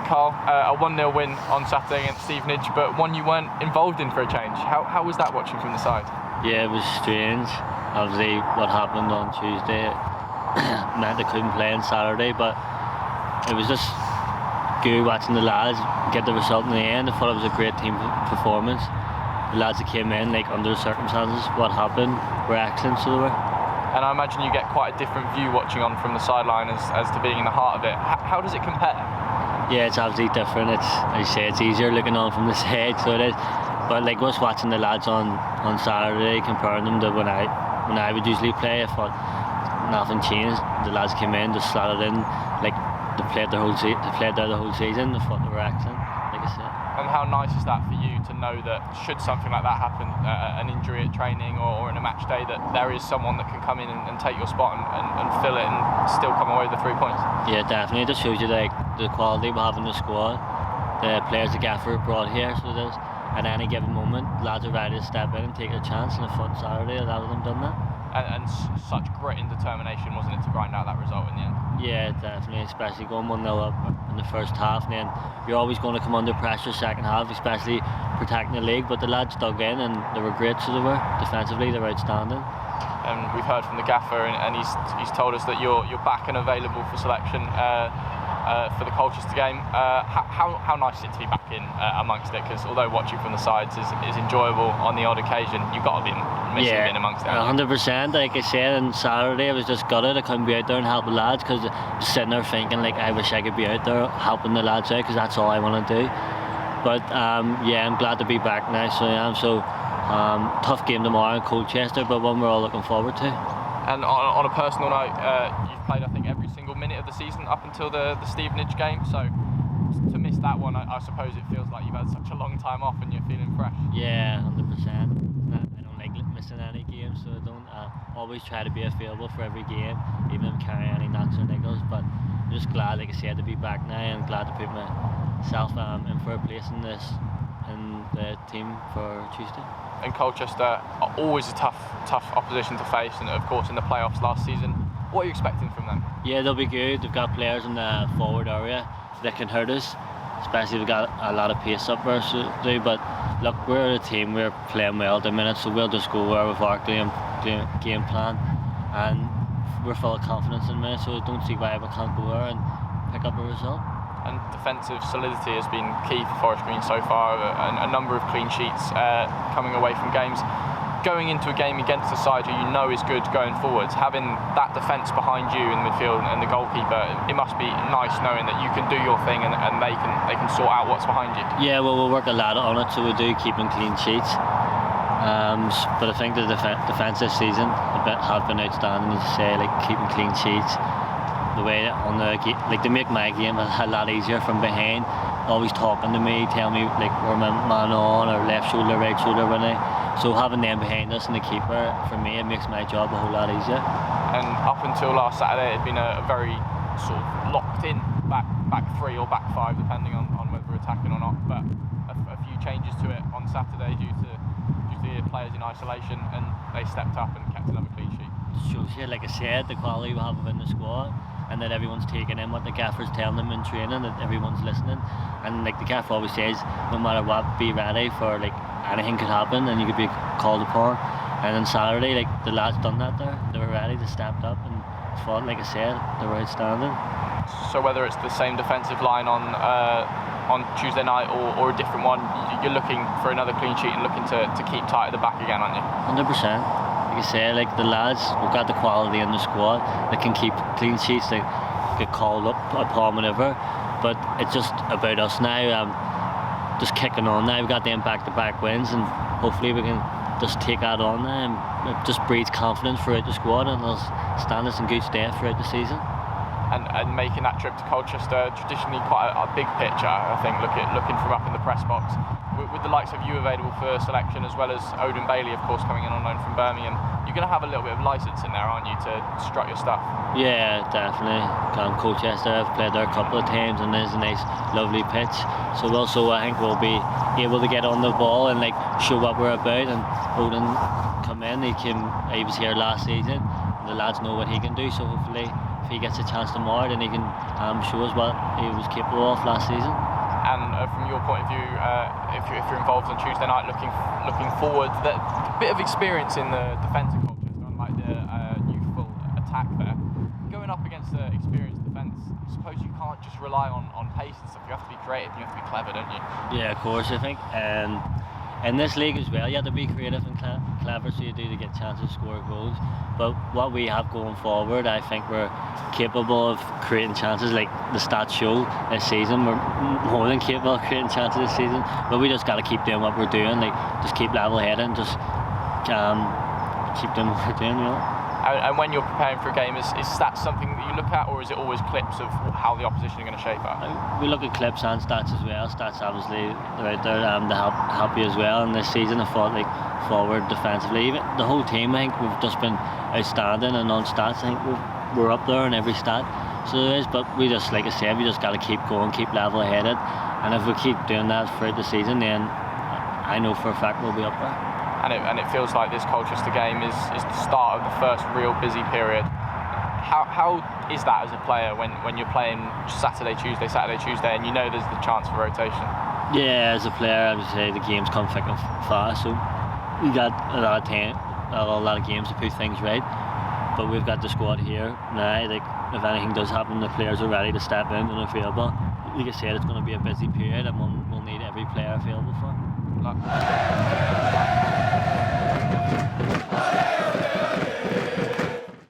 Carl. A 1-0 win on Saturday against Stevenage, but one you weren't involved in for a change. How was that watching from the side? Yeah, it was strange. Obviously, what happened on Tuesday meant they couldn't play on Saturday, but it was just good watching the lads get the result in the end. I thought it was a great team performance. The lads that came in, under the circumstances, what happened, were excellent, so they were. And I imagine you get quite a different view watching on from the sideline as to being in the heart of it. How does it compare? Yeah, it's absolutely different. It's easier looking on from the side, so it is. But us watching the lads on Saturday, comparing them to when I would usually play, I thought nothing changed. The lads came in, just slotted in, they played there the whole season. I thought they were excellent, like I said. And how nice is that for you to know that should something like that happen, an injury at training or in a match day, that there is someone that can come in and take your spot and fill it and still come away with the 3 points? Yeah, definitely. It just shows you the quality we have in the squad, the players the gaffer brought here, so it is. At any given moment, lads are ready to step in and take a chance, and I thought Saturday a lot of them done that. And such grit and determination, wasn't it, to grind out that result in the end? Yeah, definitely, especially going 1-0 up in the first half, and then you're always going to come under pressure second half, especially protecting the league, but the lads dug in and they were great, so they were. Defensively, they were outstanding. And we've heard from the gaffer, and he's told us that you're back and available for selection for the Colchester game. How nice is it to be back in amongst it? Because although watching from the sides is enjoyable on the odd occasion, you've got to be missing being amongst it. 100%. Like I said, on Saturday I was just gutted I couldn't be out there and help the lads, because I was sitting there thinking I wish I could be out there helping the lads out, because that's all I want to do. But yeah, I'm glad to be back now, so I am. So tough game tomorrow in Colchester, but one we're all looking forward to. And on a personal note, you've played I think every single minute of the season up until the Stevenage game, so to miss that one, I suppose it feels like you've had such a long time off and you're feeling fresh. Yeah, 100%. I don't like missing any games, so I don't always try to be available for every game, even if I'm carrying any knocks or niggles. But I'm just glad, like I said, to be back now, and glad to put myself in for a place in the team for Tuesday. And Colchester are always a tough opposition to face, and of course in the playoffs last season. What are you expecting from them? Yeah, they'll be good. They've got players in the forward area that can hurt us, especially we've got a lot of pace up there, so do. But look, we're a team, we're playing well at the minute, so we'll just go where with our game plan, and we're full of confidence in the minute, so I don't see why we can't go there and pick up a result. And defensive solidity has been key for Forest Green so far, a number of clean sheets coming away from games. Going into a game against a side who you know is good going forwards, having that defence behind you in the midfield and the goalkeeper, it must be nice knowing that you can do your thing and they can sort out what's behind you. Yeah, well, we'll work a lot on it, so we do keeping clean sheets. But I think the defence this season have been outstanding, as you say, keeping clean sheets. The way on they make my game a lot easier from behind, always talking to me, telling me where my man on, or left shoulder, right shoulder, so having them behind us and the keeper, for me, it makes my job a whole lot easier. And up until last Saturday, it had been a very sort of locked in back three or back five, depending on whether we're attacking or not. But a few changes to it on Saturday due to the players in isolation, and they stepped up and kept another clean sheet. Shows you, like I said, the quality we have within the squad, and that everyone's taking in what the gaffer's telling them in training, that everyone's listening. And the gaffer always says, no matter what, be ready for anything could happen and you could be called upon. And on Saturday, the lads done that there. They were ready, they stepped up and fought, like I said, they were outstanding. So whether it's the same defensive line on Tuesday night or a different one, you're looking for another clean sheet and looking to keep tight at the back again, aren't you? 100%. Like I say, the lads, we've got the quality in the squad that can keep clean sheets, they get called upon whenever. But it's just about us now, just kicking on now. We've got them back-to-back wins, and hopefully we can just take that on now, and it just breeds confidence throughout the squad, and it'll stand us in good stead throughout the season. And making that trip to Colchester, traditionally quite a big pitch, I think, looking from up in the press box. With the likes of you available for selection, as well as Odin Bailey, of course, coming in on loan from Birmingham, you're going to have a little bit of licence in there, aren't you, to strut your stuff? Yeah, definitely. Colchester, I've played there a couple of times, and it's a nice, lovely pitch. So also, I think we'll be able to get on the ball and show what we're about. And Odin come in, he was here last season. The lads know what he can do, so hopefully if he gets a chance tomorrow, then he can show us what he was capable of last season. And from your point of view, if you're involved on Tuesday night, looking forward, that bit of experience in the defence of Colchester, unlike the youthful attack there, going up against the experienced defence, I suppose you can't just rely on pace and stuff. You have to be creative, you have to be clever, don't you? Yeah, of course. I think in this league as well, you have to be creative and clever, so you do to get chances to score goals. But what we have going forward, I think we're capable of creating chances. Like the stats show this season, we're more than capable of creating chances this season. But we just got to keep doing what we're doing, like just keep level-headed and just keep doing what we're doing, you know. And when you're preparing for a game, is stats something that you look at, or is it always clips of how the opposition are going to shape up? We look at clips and stats as well. Stats obviously they're out there to help you as well. And this season I thought like forward, defensively, even the whole team, I think we've just been outstanding, and on stats I think we're up there in every stat. So it is, but we just, like I said, we just got to keep going, keep level-headed, and if we keep doing that throughout the season, then I know for a fact we'll be up there. And it feels like this Colchester game is the start of the first real busy period. How is that as a player when you're playing Saturday, Tuesday, and you know there's the chance for rotation? Yeah, as a player, I would say the games come thick and fast, so we got a lot of games to put things right. But we've got the squad here now. Like if anything does happen, the players are ready to step in and available. Like I said, it's going to be a busy period, and we'll need every player available for it. Good luck.